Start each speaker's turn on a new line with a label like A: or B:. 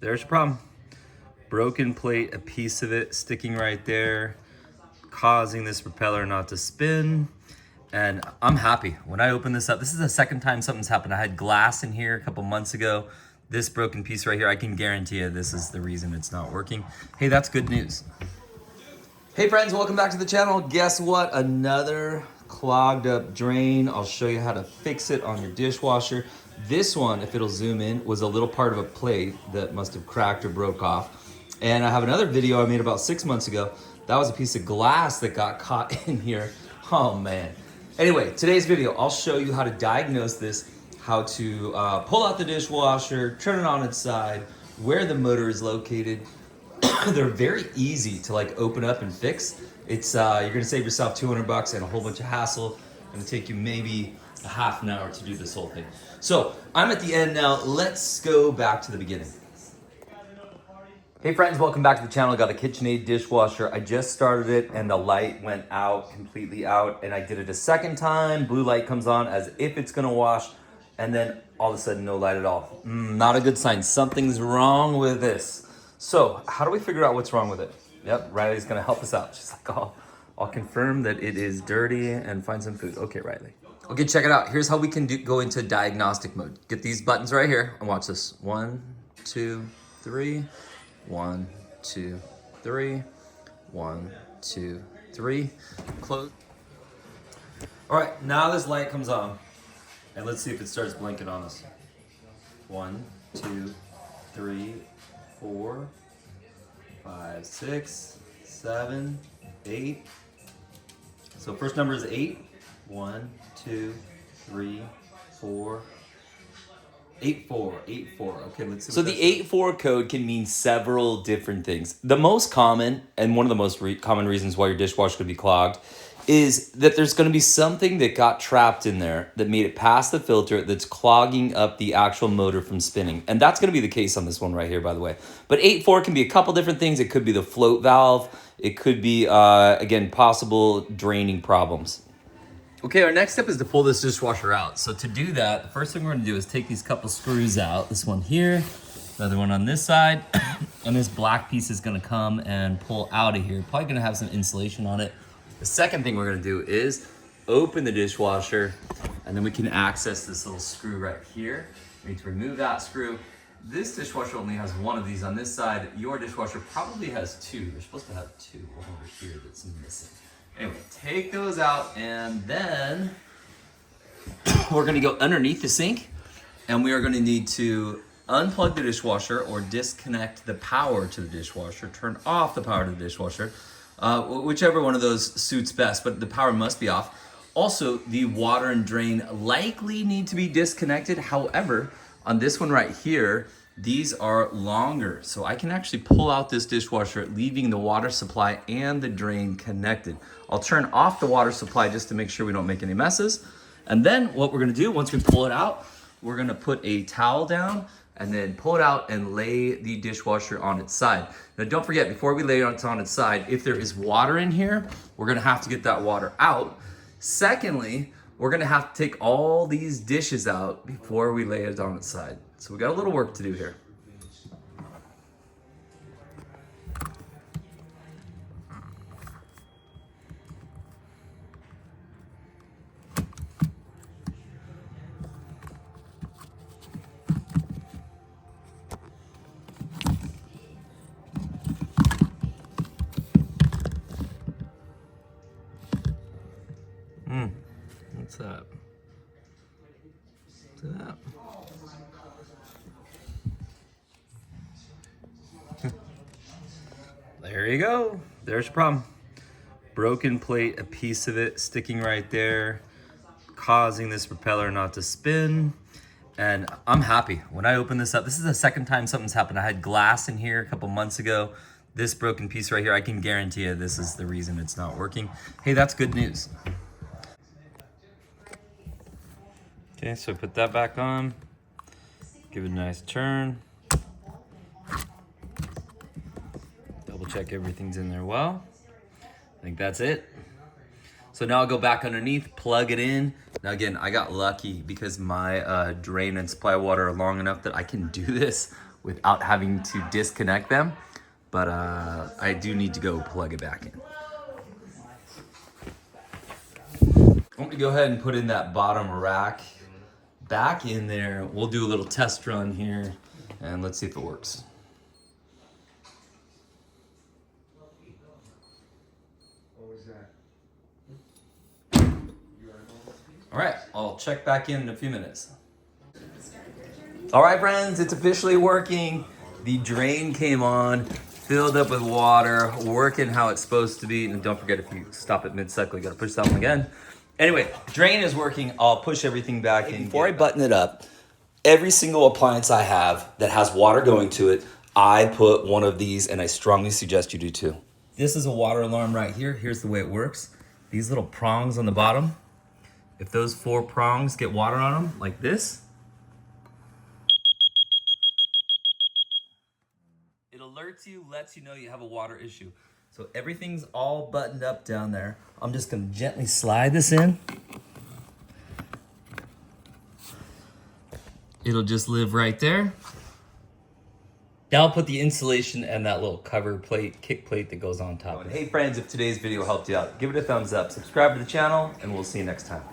A: There's a problem. Broken plate, a piece of it sticking right there, causing this propeller not to spin. And I'm happy. When I open this up, this is the second time something's happened. I had glass in here a couple months ago. This broken piece right here, I can guarantee you this is the reason it's not working. Hey, that's good news. Hey friends, welcome back to the channel. Guess what? Another clogged up drain. I'll show you how to fix it on your dishwasher. This one, if it'll zoom in, was a little part of a plate that must have cracked or broke off. And I have another video I made about 6 months ago. That was a piece of glass that got caught in here. Oh man. Anyway, today's video, I'll show you how to diagnose this, how to pull out the dishwasher, turn it on its side, where the motor is located. They're very easy to open up and fix. It's you're gonna save yourself 200 bucks and a whole bunch of hassle. Gonna take you maybe a half an hour to do this whole thing. So I'm at the end now. Let's go back to the beginning. Hey friends, welcome back to the channel. I got a KitchenAid dishwasher. I just started it and the light went out, completely out, and I did it a second time. Blue light comes on as if it's gonna wash, and then all of a sudden no light at all. Not a good sign. Something's wrong with this. So how do we figure out what's wrong with it? Yep, Riley's gonna help us out. She's like, I'll confirm that it is dirty and find some food. Okay, Riley. Okay, check it out. Here's how we can go into diagnostic mode. Get these buttons right here and watch this. 1, 2, 3. 1, 2, 3. 1, 2, 3. Close. All right, now this light comes on, and let's see if it starts blinking on us. 1, 2, 3, 4, 5, 6, 7, 8. So first number is 8. 1, 2, 3, 4. 8-4, 8-4. Okay, let's see. So the 8-4 code can mean several different things. The most common, and one of the most common reasons why your dishwasher could be clogged, is that there's going to be something that got trapped in there that made it past the filter that's clogging up the actual motor from spinning. And that's going to be the case on this one right here, by the way. But 8-4 can be a couple different things. It could be the float valve. It could be, again, possible draining problems. Okay, our next step is to pull this dishwasher out. So to do that, the first thing we're gonna do is take these couple screws out. This one here, another one on this side, and this black piece is gonna come and pull out of here. Probably gonna have some insulation on it. The second thing we're gonna do is open the dishwasher, and then we can access this little screw right here. We need to remove that screw. This dishwasher only has one of these on this side. Your dishwasher probably has two. They're supposed to have two. One over here that's missing. Anyway, take those out, and then we're gonna go underneath the sink, and we are gonna need to unplug the dishwasher or disconnect the power to the dishwasher, turn off the power to the dishwasher, whichever one of those suits best, but the power must be off. Also, the water and drain likely need to be disconnected. However, on this one right here, these are longer, so I can actually pull out this dishwasher, leaving the water supply and the drain connected. I'll turn off the water supply just to make sure we don't make any messes. And then what we're gonna do, once we pull it out, we're gonna put a towel down and then pull it out and lay the dishwasher on its side. Now don't forget, before we lay it on its side, if there is water in here, we're gonna have to get that water out. Secondly, we're gonna have to take all these dishes out before we lay it on its side. So we got a little work to do here. What's that? What's that? There you go. There's your problem. Broken plate, a piece of it sticking right there, causing this propeller not to spin. And I'm happy. When I open this up, this is the second time something's happened. I had glass in here a couple months ago. This broken piece right here, I can guarantee you this is the reason it's not working. Hey, that's good news. Okay, so put that back on. Give it a nice turn. Double check everything's in there well. I think that's it. So now I'll go back underneath, plug it in. Now again, I got lucky because my drain and supply water are long enough that I can do this without having to disconnect them. But I do need to go plug it back in. I'm gonna go ahead and put in that bottom rack back in there. We'll do a little test run here and let's see if it works. All right, I'll check back in a few minutes. All right, friends, it's officially working. The drain came on, filled up with water, working how it's supposed to be. And don't forget, if you stop at mid-cycle, you gotta push that one again. Anyway, drain is working. I'll push everything back in. Before I button it up, every single appliance I have that has water going to it, I put one of these, and I strongly suggest you do too. This is a water alarm right here. Here's the way it works. These little prongs on the bottom, if those 4 prongs get water on them, like this, it alerts you, lets you know you have a water issue. So everything's all buttoned up down there. I'm just gonna gently slide this in. It'll just live right there. Now I'll put the insulation and that little cover plate, kick plate that goes on top. Hey friends, if today's video helped you out, give it a thumbs up, subscribe to the channel, and we'll see you next time.